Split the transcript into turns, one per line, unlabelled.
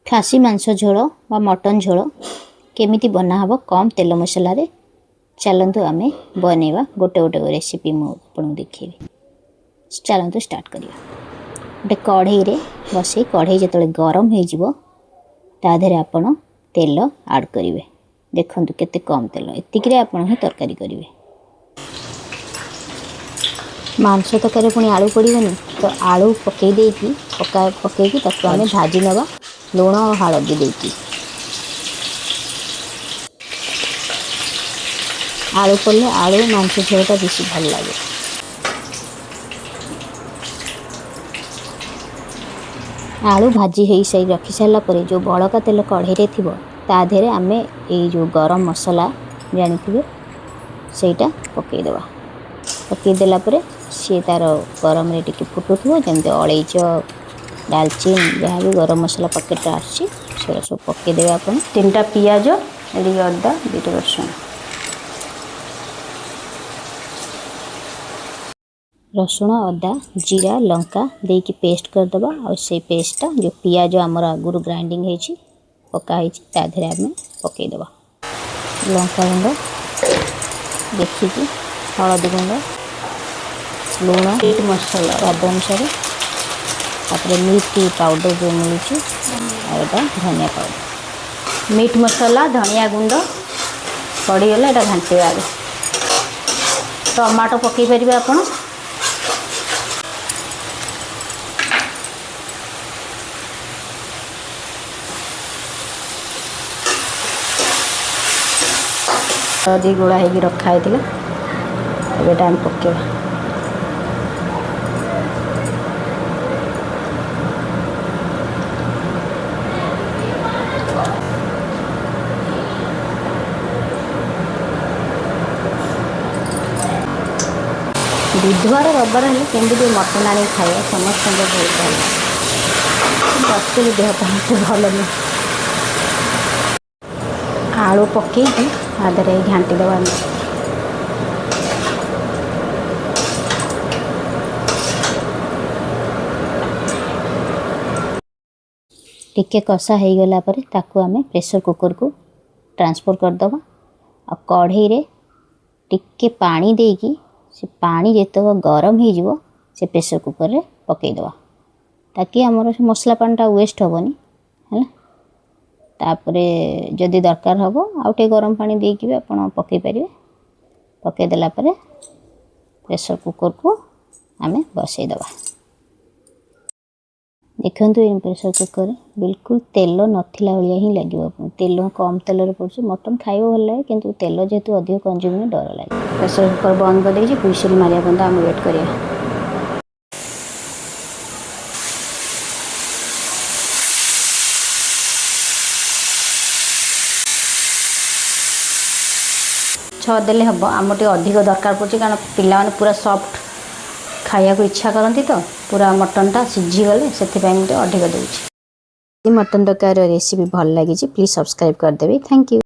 खासी मांस झोल व मटन झोल केमिति बना हबो कम तेल मसला रे चलंतु आमे बनेवा गोटे गोटे रेसिपी मु आपन देखिबे। चलंतु स्टार्ट करिया। गोटे कढ़ई रे बसई कढ़ई जतले गरम हो जिवो ता देहरे आपन तेल ऐड करिवे। देखंतु केते कम तेल एतिक रे आपन ही तरकारी करिवे। मांस तकारी पुणी आलू पड़िबनी तो आलू पकई देकी पकईकी ताकू आमे भाजी नवा लूण और हलदी देकी। आलू पड़े आलू मांस झोलटा बेसी भल लगे। आलू भाजी हो सारी रखी सारा पर जो बड़का तेल कढ़ई रे थिबो ता देहरे आमे ए जो गरम मसला जानिथिबे सेटा पकई देबा। पकई देला परे सी तार गरम रे टिके फुटुथबो जेमते अलैच दालचीन जहाँ भी गरम मसला पैकेट आसी से सब पकई देबे। आपन तीनटा पियाज एडी अदा दुटा रसुण रसुण अदा जीरा लंका देकी पेस्ट कर दबा और से पेस्टा जो पियाज आमर आगुरु ग्राइंडिंग होईची पका होईची ता देहरे आमे पकई देबा। लंका गुंड देखिकी हलदी गुंड लूण मीट मसला स्वाद अनुसार तापर मीट पाउडर जो मिलूँ और धनिया पाउडर मीट मसला धनिया गुंड पड़गला यहाँ घाटे आगे टमाटो पकई पारे आपड़ हल्दी गोला हो रखाई अब टाइम पकेवा। बुधवार रविवार हेल्ले केमती मटन आनी खाया समस्त बहुत भल बच्चे देह भल नहीं। आलू पकईकि आदे घाटी दबा टिके कषा हो गला पर ताकू आमे प्रेशर कुकर को ट्रांसफर करदबा। आ कढ़ई रे टिके पानी देकी से पानी जिते गरम हो से प्रेशर कुकर रे पकईदबा ताकि आमर मसला पानीटा वेस्ट हेनी है। तापरे जदि दरकार हम आउटे गरम पानी देकी भी आपन पकई पारे। पकई देला परे प्रेशर कुकर को आमे बसई दबा। देखंतु इन प्रेशर कुकर बिल्कुल तेल नथिला भलिया ही लागिवो। तेल कम तेल रे पड़छ मटन खाइबो भल लागे किंतु तेल जेतु अधिक कंज्यूम में डर लागे। प्रेशर कुकर बंद कर देछि हुइसिल मारिया बंद आम वेट करिया। छ देले हम आम टे अधिक दरकार पड़छ कारण पिला माने पूरा सॉफ्ट खाया को इच्छा करती तो पूरा मटनटा सीझी गले से अधिक दूसरी। मटन तरकारी रेसिपी भल लगी प्लीज सब्सक्राइब करदेवे। Thank you.